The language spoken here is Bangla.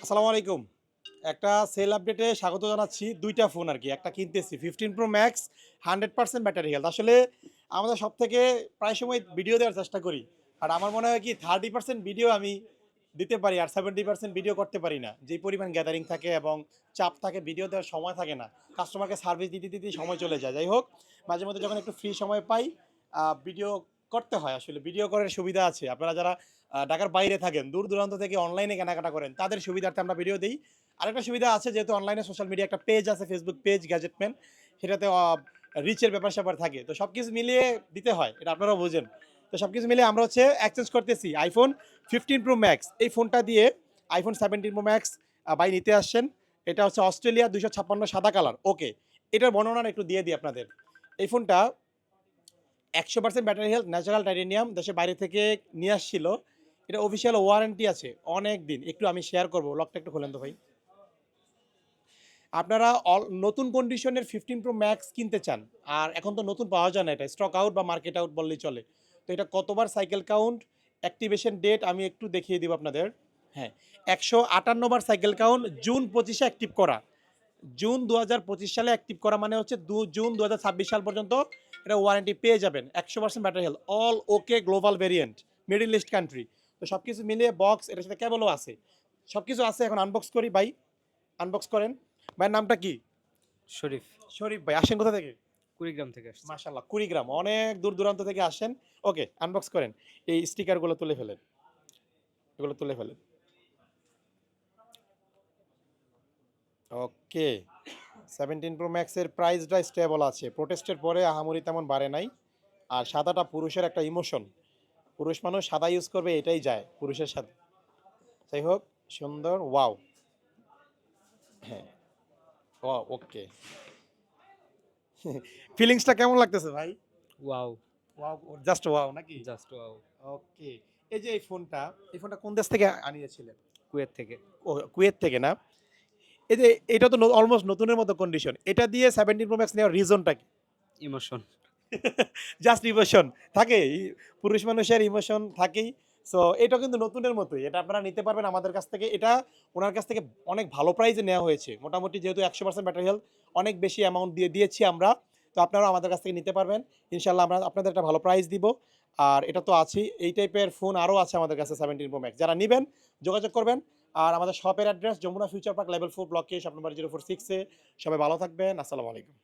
আসসালামু আলাইকুম। একটা সেল আপডেটে স্বাগত জানাচ্ছি। ২ টা ফোন আরকি। একটা কিনতেছি 15 Pro Max 100% ব্যাটারি হেলথ। আসলে আমাদের সবথেকে প্রায় সময় ভিডিও দেওয়ার চেষ্টা করি। আর আমার মনে হয় কি 30% ভিডিও আমি দিতে পারি আর 70% ভিডিও করতে পারি না। যেই পরিমাণ গ্যাদারিং থাকে এবং চাপ থাকে, ভিডিও দেওয়ার সময় থাকে না। কাস্টমারকে সার্ভিস দিতেই সময় চলে যায়। যাই হোক, মাঝে মধ্যে যখন একটু ফ্রি সময় পাই, ভিডিও করতে হয় আসলে। ভিডিও করার সুবিধা আছে। আপনারা যারা ঢাকার বাইরে থাকেন, দূর-দূরান্ত থেকে অনলাইনে কেনাকাটা করেন, তাদের সুবিধার্থে আমরা ভিডিও দেই। আরেকটা সুবিধা আছে, যেহেতু অনলাইনে সোশ্যাল মিডিয়া একটা পেজ আছে, ফেসবুক পেজ গ্যাজেটম্যান, সেটাতে রিচের ব্যাপার-স্যাপার থাকে। তো সবকিছু মিলিয়ে দিতে হয়। এটা আপনারাও বোঝেন। তো সবকিছু মিলিয়ে আমরা হচ্ছে এক্সচেঞ্জ করতেছি। iPhone 15 Pro Max এই ফোনটা দিয়ে iPhone 17 Pro Max ভাই নিতে আসছেন। এটা হচ্ছে অস্ট্রেলিয়া 256 সাদা কালার। ওকে। এটার বর্ণনাটা একটু দিয়ে দিই আপনাদের। এই ফোনটা 100% ব্যাটারি হেলথ, ন্যাচারাল টাইটেনিয়াম, দেশের বাইরে থেকে নিয়ে আসছিল। এটা অফিসিয়াল ওয়ারেন্টি আছে অনেক দিন। একটু আমি শেয়ার করব। লকটা একটু খোলেন তো ভাই। আপনারা নতুন কন্ডিশনের 15 Pro Max কিনতে চান। আর এখন তো নতুন পাওয়া যায় না এটা। স্টক আউট বা মার্কেট আউট বললেই চলে। তো এটা কতবার সাইকেল কাউন্ট, অ্যাক্টিভেশন ডেট আমি একটু দেখিয়ে দিব আপনাদের। হ্যাঁ, ১৫৮ বার সাইকেল কাউন্ট, জুন ২৫ এ অ্যাক্টিভ করা। জুন ২০২৫ সালে অ্যাক্টিভ করা মানে হচ্ছে জুন ২০২৬ সাল পর্যন্ত এটা ওয়ারেন্টি পেয়ে যাবেন। ১০০% ব্যাটারি হেলথ, অল ওকে global variant, middle east country. তো সবকিছু মিলিয়ে বক্স, এটার সাথে কেবলও আছে। সবকিছু আছে। এখন আনবক্স করি ভাই। আনবক্স করেন। ভাইয়ের নামটা কি? শরীফ। শরীফ ভাই। আসেন কোথা থেকে? কুড়িগ্রাম থেকে আসছি। মাশাআল্লাহ, কুড়িগ্রাম। অনেক দূর-দূরান্ত থেকে আসেন। ওকে, আনবক্স করেন। এই স্টিকারগুলো তুলে ফেলেন। এগুলো তুলে ফেলেন। ওকে। 17 Pro Max এর প্রাইসটা স্টেবল আছে। প্রোটেস্টের পরে আহামরি তেমন বাড়ে নাই। আর সাদাটা পুরুষের একটা ইমোশন। পুরুষ মানুষ সাদা ইউজ করবে, এটাই যায় পুরুষের সাথে। যাই হোক, সুন্দর। ওয়াও! হ্যাঁ, ওকে। ফিলিংসটা কেমন লাগতেছে ভাই? ওয়াও! ওয়াও, জাস্ট ওয়াও নাকি? Just wow! ওকে। এই যে এই ফোনটা কোন দেশ থেকে আনিয়েছিলেন? কুয়েত থেকে। ও, কুয়েত থেকে না? এই যে এটা তো অলমোস্ট নতুনের মতো কন্ডিশন। এটা দিয়ে 17 Pro Max নেওয়ার রিজনটা কি? ইমোশন। জাস্ট ইমোশন থাকে। পুরুষ মানুষের ইমোশন থাকেই। সো এটাও কিন্তু নতুনের মতোই। এটা আপনারা নিতে পারবেন আমাদের কাছ থেকে। এটা উনার কাছ থেকে অনেক ভালো প্রাইসে নেওয়া হয়েছে। মোটামুটি যেহেতু ১০০% ব্যাটারি হেলথ, অনেক বেশি অ্যামাউন্ট দিয়েছি আমরা। তো আপনারাও আমাদের কাছ থেকে নিতে পারবেন। ইনশাআল্লাহ আমরা আপনাদের একটা ভালো প্রাইস দিব। আর এটা তো আছেই। এই টাইপের ফোন আরও আছে আমাদের কাছে 17 Pro Max। যারা নিবেন যোগাযোগ করবেন। আর আমাদের শপের address Jamuna future park level 4 block K, shop number 046 এ। সবাই ভালো থাকবেন। আসসালামু আলাইকুম।